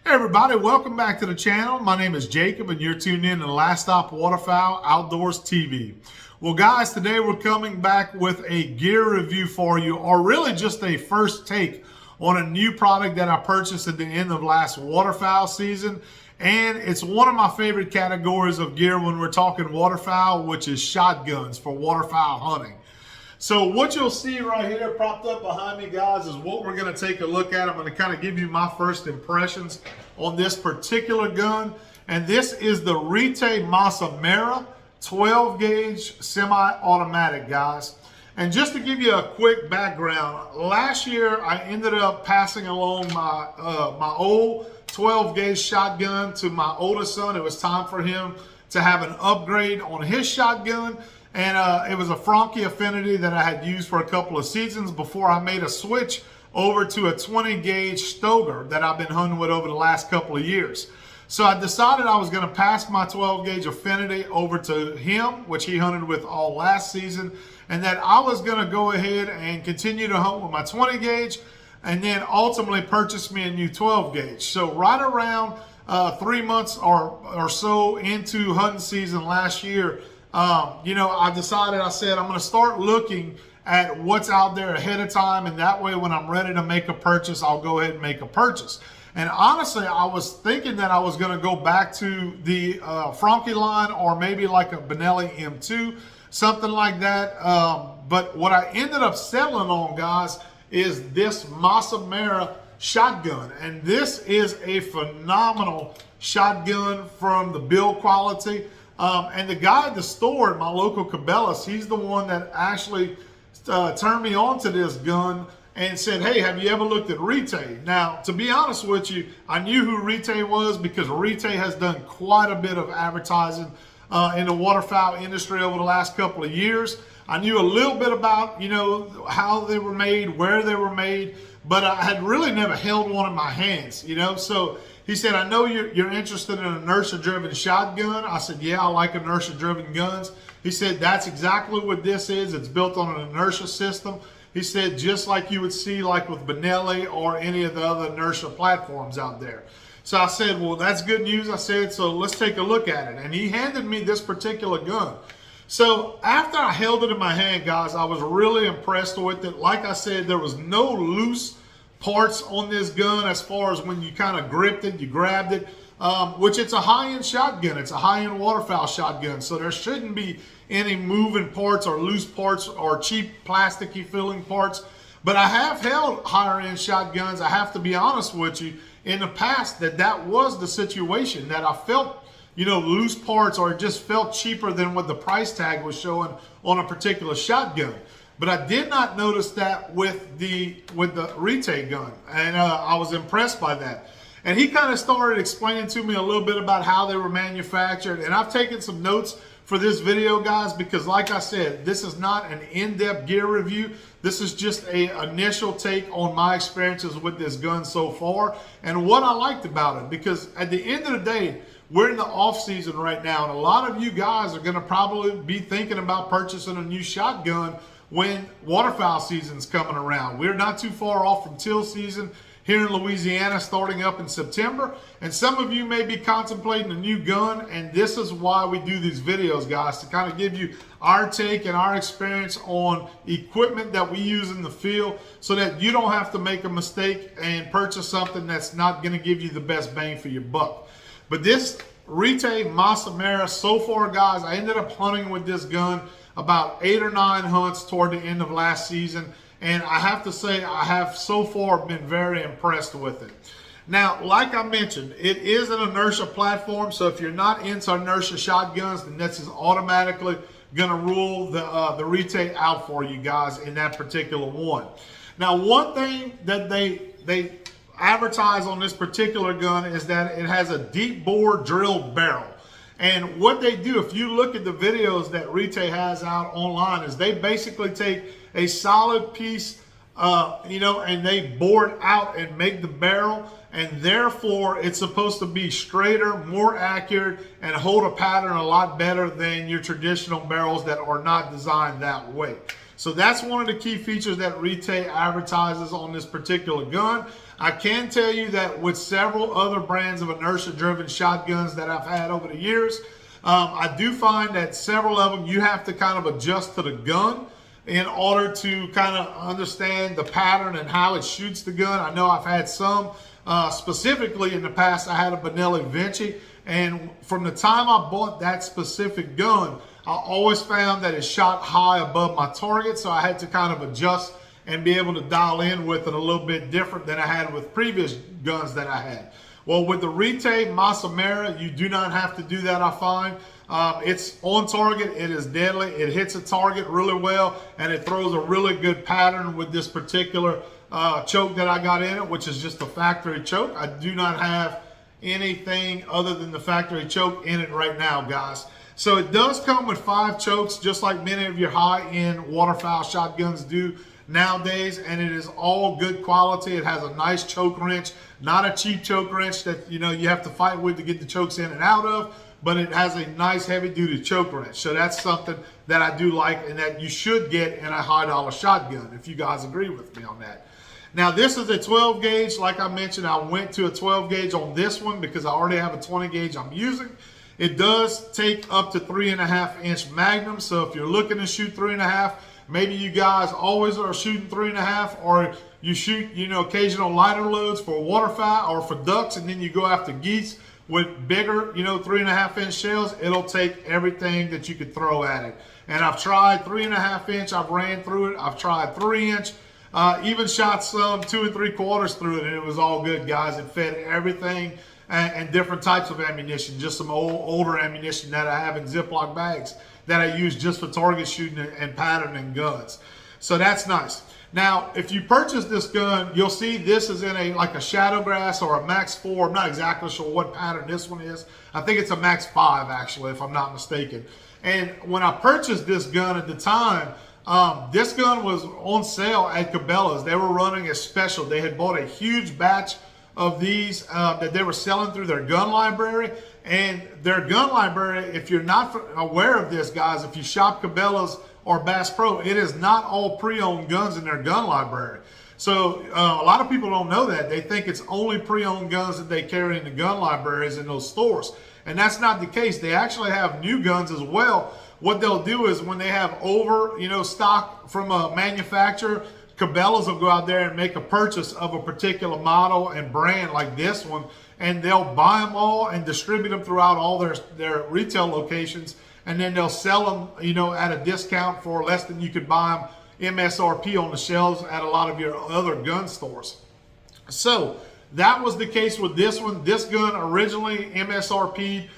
Hey everybody, welcome back to the channel. My name is Jacob and you're tuned in to Last Stop Waterfowl Outdoors TV. Well guys, today we're coming back with a gear review for you, or really just a first take on a new product that I purchased at the end of last waterfowl season. And it's one of my favorite categories of gear when we're talking waterfowl, which is shotguns for waterfowl hunting. So what you'll see right here propped up behind me, guys, is what we're going to take a look at. I'm going to kind of give you my first impressions on this particular gun. And this is the Retay Masai Mara 12 gauge semi-automatic, guys. And just to give you a quick background, last year I ended up passing along my my old 12 gauge shotgun to my oldest son. It was time for him to have an upgrade on his shotgun. And it was a Franke Affinity that I had used for a couple of seasons before I made a switch over to a 20 gauge Stoker that I've been hunting with over the last couple of years. So I decided I was going to pass my 12 gauge Affinity over to him, which he hunted with all last season, and that I was going to go ahead and continue to hunt with my 20 gauge and then ultimately purchase me a new 12 gauge. So right around 3 months or so into hunting season last year, I decided, I said, I'm going to start looking at what's out there ahead of time. And that way, when I'm ready to make a purchase, I'll go ahead and make a purchase. And honestly, I was thinking that I was going to go back to the Franke line, or maybe like a Benelli M2, something like that. But what I ended up settling on, guys, is this Masai Mara shotgun. And this is a phenomenal shotgun from the build quality. And the guy at the store at my local Cabela's, he's the one that actually turned me on to this gun and said, hey, have you ever looked at Retay? Now, to be honest with you, I knew who Retay was because Retay has done quite a bit of advertising in the waterfowl industry over the last couple of years. I knew a little bit about, how they were made, where they were made, but I had really never held one in my hands, So he said, I know you're interested in an inertia-driven shotgun. I said, yeah, I like inertia-driven guns. He said, that's exactly what this is. It's built on an inertia system. He said, just like you would see like with Benelli or any of the other inertia platforms out there. So I said, well, that's good news. I said, so let's take a look at it. And he handed me this particular gun. So after I held it in my hand, guys, I was really impressed with it. Like I said, there was no loose parts on this gun as far as when you kind of gripped it, you grabbed it, which it's a high-end shotgun. It's a high-end waterfowl shotgun, so there shouldn't be any moving parts or loose parts or cheap plasticky filling parts. But I have held higher-end shotguns, I have to be honest with you, in the past that was the situation, that I felt loose parts, or it just felt cheaper than what the price tag was showing on a particular shotgun. But I did not notice that with the Retay gun, and I was impressed by that. And he kind of started explaining to me a little bit about how they were manufactured, and I've taken some notes for this video, guys, because like I said, this is not an in-depth gear review. This is just an initial take on my experiences with this gun so far and what I liked about it. Because at the end of the day, we're in the off season right now, and a lot of you guys are going to probably be thinking about purchasing a new shotgun when waterfowl season's coming around. We're not too far off from teal season here in Louisiana, starting up in September. And some of you may be contemplating a new gun, and this is why we do these videos, guys, to kind of give you our take and our experience on equipment that we use in the field, so that you don't have to make a mistake and purchase something that's not going to give you the best bang for your buck. But this Retay Masai Mara, so far, guys, I ended up hunting with this gun about 8 or 9 hunts toward the end of last season, and I have to say I have so far been very impressed with it. Now, like I mentioned, it is an inertia platform, so if you're not into inertia shotguns, then this is automatically going to rule the Retay out for you guys in that particular one. Now, one thing that they advertise on this particular gun is that it has a deep bore drilled barrel. And what they do, if you look at the videos that Retay has out online, is they basically take a solid piece, and they bore it out and make the barrel, and therefore it's supposed to be straighter, more accurate, and hold a pattern a lot better than your traditional barrels that are not designed that way. So that's one of the key features that Retay advertises on this particular gun. I can tell you that with several other brands of inertia-driven shotguns that I've had over the years, I do find that several of them you have to kind of adjust to the gun in order to kind of understand the pattern and how it shoots the gun. I know I've had some, specifically in the past, I had a Benelli Vinci, and from the time I bought that specific gun, I always found that it shot high above my target, so I had to kind of adjust and be able to dial in with it a little bit different than I had with previous guns that I had. Well, with the Retay Masai Mara, you do not have to do that, I find. It's on target, it is deadly, it hits a target really well, and it throws a really good pattern with this particular choke that I got in it, which is just a factory choke. I do not have anything other than the factory choke in it right now, guys. So it does come with 5 chokes, just like many of your high-end waterfowl shotguns do nowadays, and it is all good quality. It has a nice choke wrench, not a cheap choke wrench that you have to fight with to get the chokes in and out of, but it has a nice heavy-duty choke wrench. So that's something that I do like and that you should get in a high-dollar shotgun, if you guys agree with me on that. Now, this is a 12 gauge. Like I mentioned, I went to a 12 gauge on this one because I already have a 20 gauge I'm using. It does take up to 3.5-inch magnum. So if you're looking to shoot 3.5, maybe you guys always are shooting 3.5, or you shoot, occasional lighter loads for waterfowl or for ducks, and then you go after geese with bigger, 3.5-inch shells. It'll take everything that you could throw at it. And I've tried 3.5-inch. I've ran through it. I've tried 3-inch. Even shot some 2 3/4 through it, and it was all good, guys. It fed everything and different types of ammunition, just some older ammunition that I have in Ziploc bags that I use just for target shooting and patterning guns. So that's nice. Now, if you purchase this gun, you'll see this is in like a Shadowgrass or a Max 4. I'm not exactly sure what pattern this one is. I think it's a Max 5, actually, if I'm not mistaken. And when I purchased this gun at the time, this gun was on sale at Cabela's. They were running a special. They had bought a huge batch of these that they were selling through their gun library. And their gun library, if you're not aware of this, guys, if you shop Cabela's or Bass Pro, it is not all pre-owned guns in their gun library. So a lot of people don't know that. They think it's only pre-owned guns that they carry in the gun libraries in those stores. And that's not the case. They actually have new guns as well. What they'll do is when they have over, stock from a manufacturer, Cabela's will go out there and make a purchase of a particular model and brand like this one, and they'll buy them all and distribute them throughout all their retail locations, and then they'll sell them, at a discount for less than you could buy them MSRP on the shelves at a lot of your other gun stores. So that was the case with this one. This gun originally MSRP'd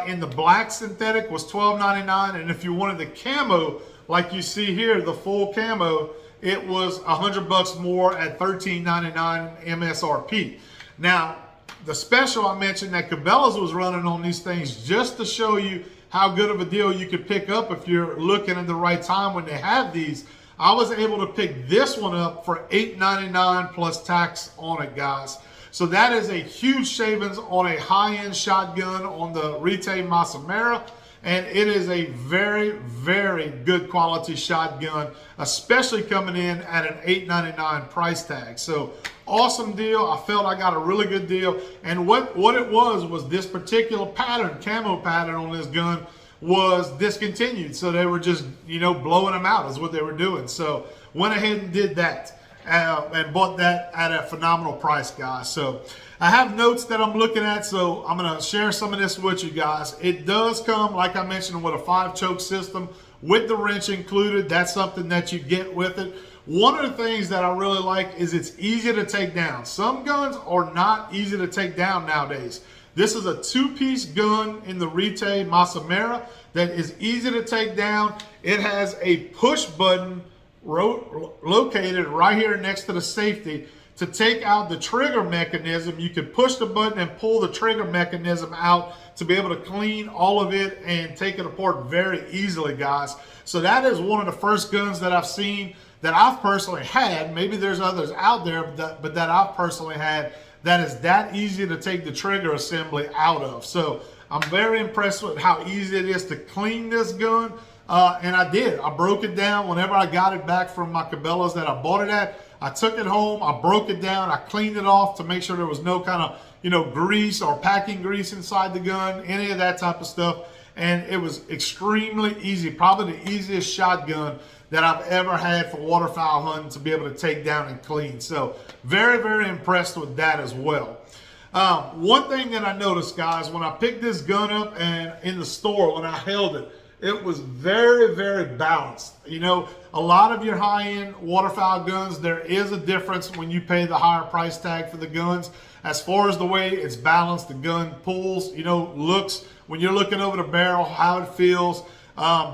in the black synthetic was $12.99, and if you wanted the camo, like you see here, the full camo, it was $100 more at $13.99 MSRP. Now, the special I mentioned that Cabela's was running on these things just to show you how good of a deal you could pick up if you're looking at the right time when they have these. I was able to pick this one up for $8.99 plus tax on it, guys. So that is a huge savings on a high-end shotgun on the Retay Masai Mara. And it is a very, very good quality shotgun, especially coming in at an $8.99 price tag. So awesome deal. I felt I got a really good deal. And what it was this particular pattern, camo pattern on this gun was discontinued. So they were just, blowing them out is what they were doing. So went ahead and did that. And bought that at a phenomenal price, guys. So I have notes that I'm looking at, so I'm going to share some of this with you guys. It does come, like I mentioned, with a 5-choke system with the wrench included. That's something that you get with it. One of the things that I really like is it's easy to take down. Some guns are not easy to take down nowadays. This is a 2-piece gun in the Retay Masai Mara that is easy to take down. It has a push button located right here next to the safety to take out the trigger mechanism. You can push the button and pull the trigger mechanism out to be able to clean all of it and take it apart very easily, guys. So that is one of the first guns that I've seen that I've personally had. Maybe there's others out there, but that I've personally had that is that easy to take the trigger assembly out of. So I'm very impressed with how easy it is to clean this gun. And I did. I broke it down whenever I got it back from my Cabela's that I bought it at. I took it home, I broke it down, I cleaned it off to make sure there was no kind of, grease or packing grease inside the gun, any of that type of stuff. And it was extremely easy, probably the easiest shotgun that I've ever had for waterfowl hunting to be able to take down and clean. So very, very impressed with that as well. One thing that I noticed, guys, when I picked this gun up and in the store, when I held it, it was very, very balanced. A lot of your high-end waterfowl guns, there is a difference when you pay the higher price tag for the guns. As far as the way it's balanced, the gun pulls, looks, when you're looking over the barrel, how it feels,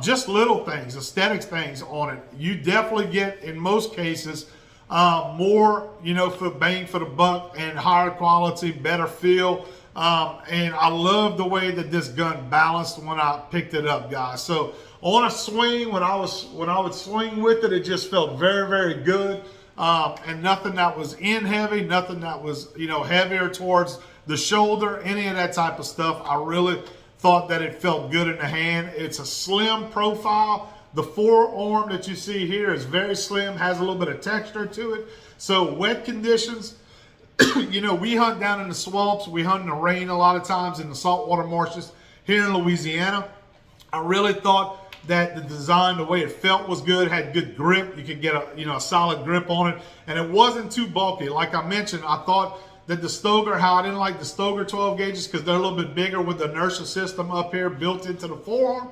just little things, aesthetics things on it. You definitely get, in most cases, more, for bang for the buck and higher quality, better feel. And I love the way that this gun balanced when I picked it up, guys. So on a swing, when I would swing with it, it just felt very, very good. And nothing that was in heavy, nothing that was, heavier towards the shoulder, any of that type of stuff. I really thought that it felt good in the hand. It's a slim profile. The forearm that you see here is very slim, has a little bit of texture to it. So wet conditions, we hunt down in the swamps. We hunt in the rain a lot of times in the saltwater marshes here in Louisiana. I really thought that the design, the way it felt was good, had good grip. You could get a solid grip on it, and it wasn't too bulky. Like I mentioned, I thought that the Stoeger, how I didn't like the Stoeger 12 gauges because they're a little bit bigger with the inertia system up here built into the forearm.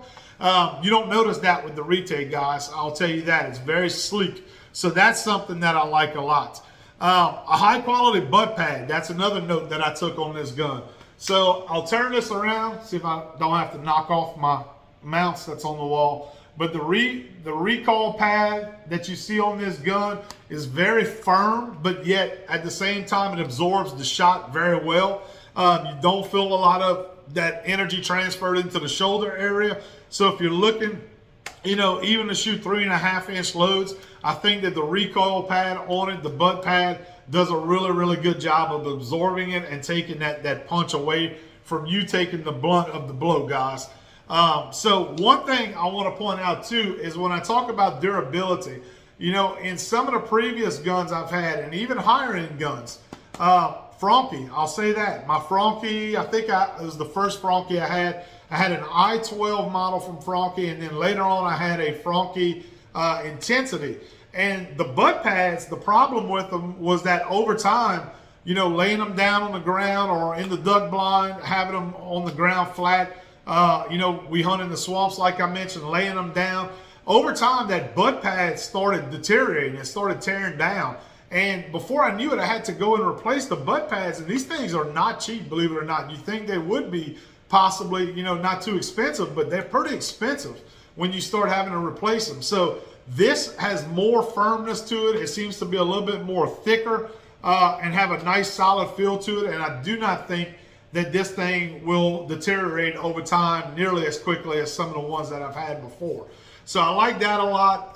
You don't notice that with the Retay, guys. I'll tell you that. It's very sleek. So that's something that I like a lot. A high quality butt pad. That's another note that I took on this gun. So I'll turn this around, see if I don't have to knock off my mounts that's on the wall. But the recoil pad that you see on this gun is very firm, but yet at the same time it absorbs the shot very well. You don't feel a lot of that energy transferred into the shoulder area. So if you're looking, even to shoot 3.5-inch loads, I think that the recoil pad on it, the butt pad, does a really, really good job of absorbing it and taking that punch away from you taking the blunt of the blow, guys. So one thing I want to point out too is when I talk about durability, in some of the previous guns I've had, and even higher end guns, Franke, I'll say that. My Franke, I think it was the first Franke I had. I had an I-12 model from Franke, and then later on I had a Franke Intensity. And the butt pads, the problem with them was that over time, laying them down on the ground or in the duck blind, having them on the ground flat, we hunt in the swamps, like I mentioned, laying them down. Over time, that butt pad started deteriorating. It started tearing down. And before I knew it, I had to go and replace the butt pads. And these things are not cheap, believe it or not. You think they would be possibly, not too expensive, but they're pretty expensive when you start having to replace them. So this has more firmness to it. It seems to be a little bit more thicker and have a nice solid feel to it. And I do not think that this thing will deteriorate over time nearly as quickly as some of the ones that I've had before. So I like that a lot.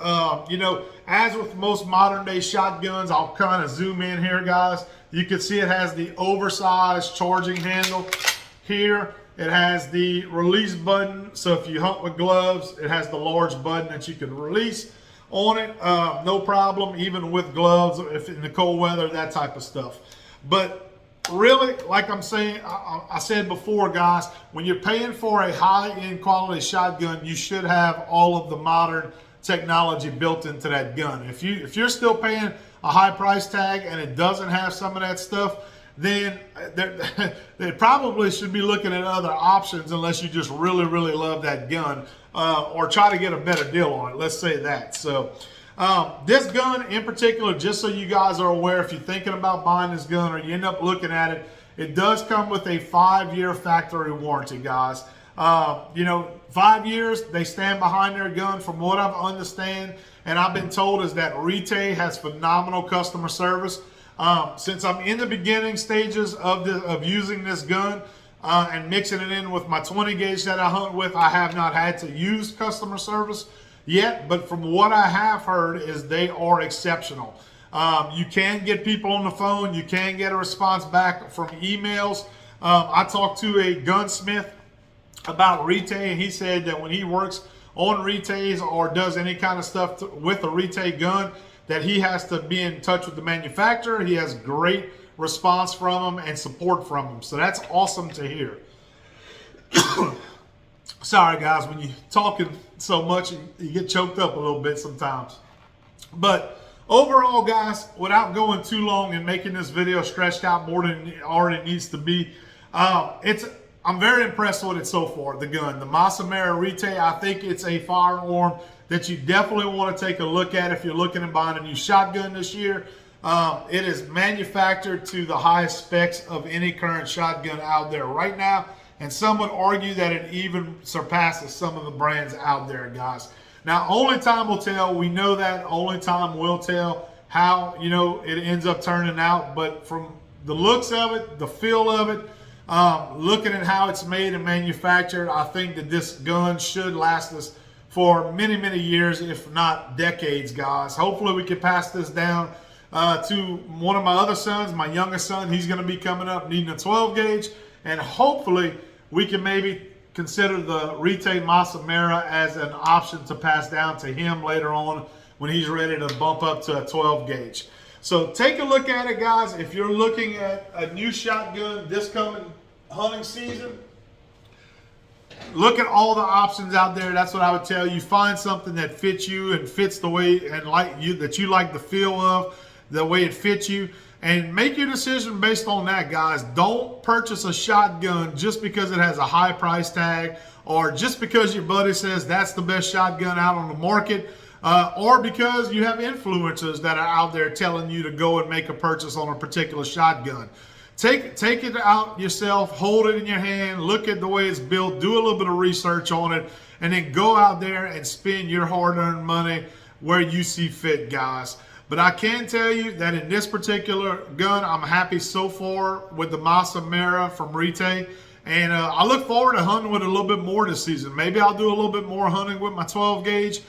As with most modern day shotguns, I'll kind of zoom in here, guys. You can see it has the oversized charging handle here. It has the release button. So if you hunt with gloves, it has the large button that you can release on it. No problem, even with gloves, if in the cold weather, that type of stuff. But really, like I'm saying, I said before, guys, when you're paying for a high-end quality shotgun, you should have all of the modern technology built into that gun. If you're still paying a high price tag and it doesn't have some of that stuff, then they probably should be looking at other options unless you just really, really love that gun or try to get a better deal on it. Let's say that. So this gun in particular, just so you guys are aware, if you're thinking about buying this gun or you end up looking at it, it does come with a 5-year factory warranty, guys. 5 years, they stand behind their gun from what I've understand, and I've been told is that Retay has phenomenal customer service. Since I'm in the beginning stages of using this gun and mixing it in with my 20 gauge that I hunt with, I have not had to use customer service yet, but from what I have heard is they are exceptional. You can get people on the phone. You can get a response back from emails. I talked to a gunsmith about Retay, and he said that when he works on Retays or does any kind of stuff with a Retay gun, that he has to be in touch with the manufacturer. He has great response from them and support from them. So that's awesome to hear. Sorry guys, when you're talking so much, you get choked up a little bit sometimes. But overall guys, without going too long and making this video stretched out more than it already needs to be, I'm very impressed with it so far, the gun. The Masai Mara Retay, I think it's a firearm that you definitely want to take a look at if you're looking at buying a new shotgun this year. It is manufactured to the highest specs of any current shotgun out there right now. And some would argue that it even surpasses some of the brands out there, guys. Now, only time will tell. We know that. Only time will tell how, it ends up turning out. But from the looks of it, the feel of it, looking at how it's made and manufactured, I think that this gun should last us for many, many years, if not decades, guys. Hopefully we can pass this down to one of my other sons, my youngest son. He's going to be coming up needing a 12 gauge. And hopefully we can maybe consider the Retay Masai Mara as an option to pass down to him later on when he's ready to bump up to a 12 gauge. So take a look at it, guys. If you're looking at a new shotgun this coming hunting season, look at all the options out there. That's what I would tell you. Find something that fits you and fits the way and that you like the feel of, the way it fits you. And make your decision based on that, guys. Don't purchase a shotgun just because it has a high price tag, or just because your buddy says that's the best shotgun out on the market, or because you have influencers that are out there telling you to go and make a purchase on a particular shotgun. Take it out yourself, hold it in your hand, look at the way it's built, do a little bit of research on it, and then go out there and spend your hard-earned money where you see fit, guys. But I can tell you that in this particular gun, I'm happy so far with the Masai Mara from Retay. And I look forward to hunting with it a little bit more this season. Maybe I'll do a little bit more hunting with my 12 gauge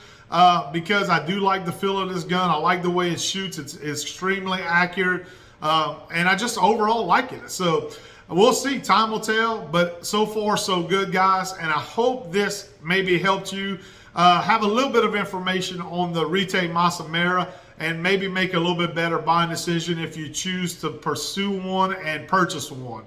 because I do like the feel of this gun. I like the way it shoots. It's extremely accurate. And I just overall like it. So we'll see. Time will tell. But so far, so good, guys. And I hope this maybe helped you have a little bit of information on the Retay Masai Mara, and maybe make a little bit better buying decision if you choose to pursue one and purchase one.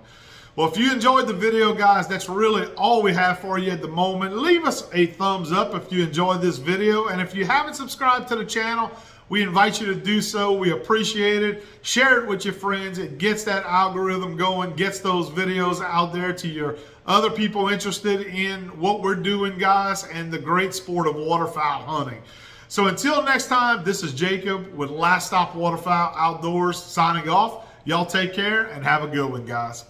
Well, if you enjoyed the video, guys, that's really all we have for you at the moment. Leave us a thumbs up if you enjoyed this video. And if you haven't subscribed to the channel, we invite you to do so. We appreciate it. Share it with your friends. It gets that algorithm going, gets those videos out there to your other people interested in what we're doing, guys, and the great sport of waterfowl hunting. So until next time, this is Jacob with Last Stop Waterfowl Outdoors signing off. Y'all take care and have a good one, guys.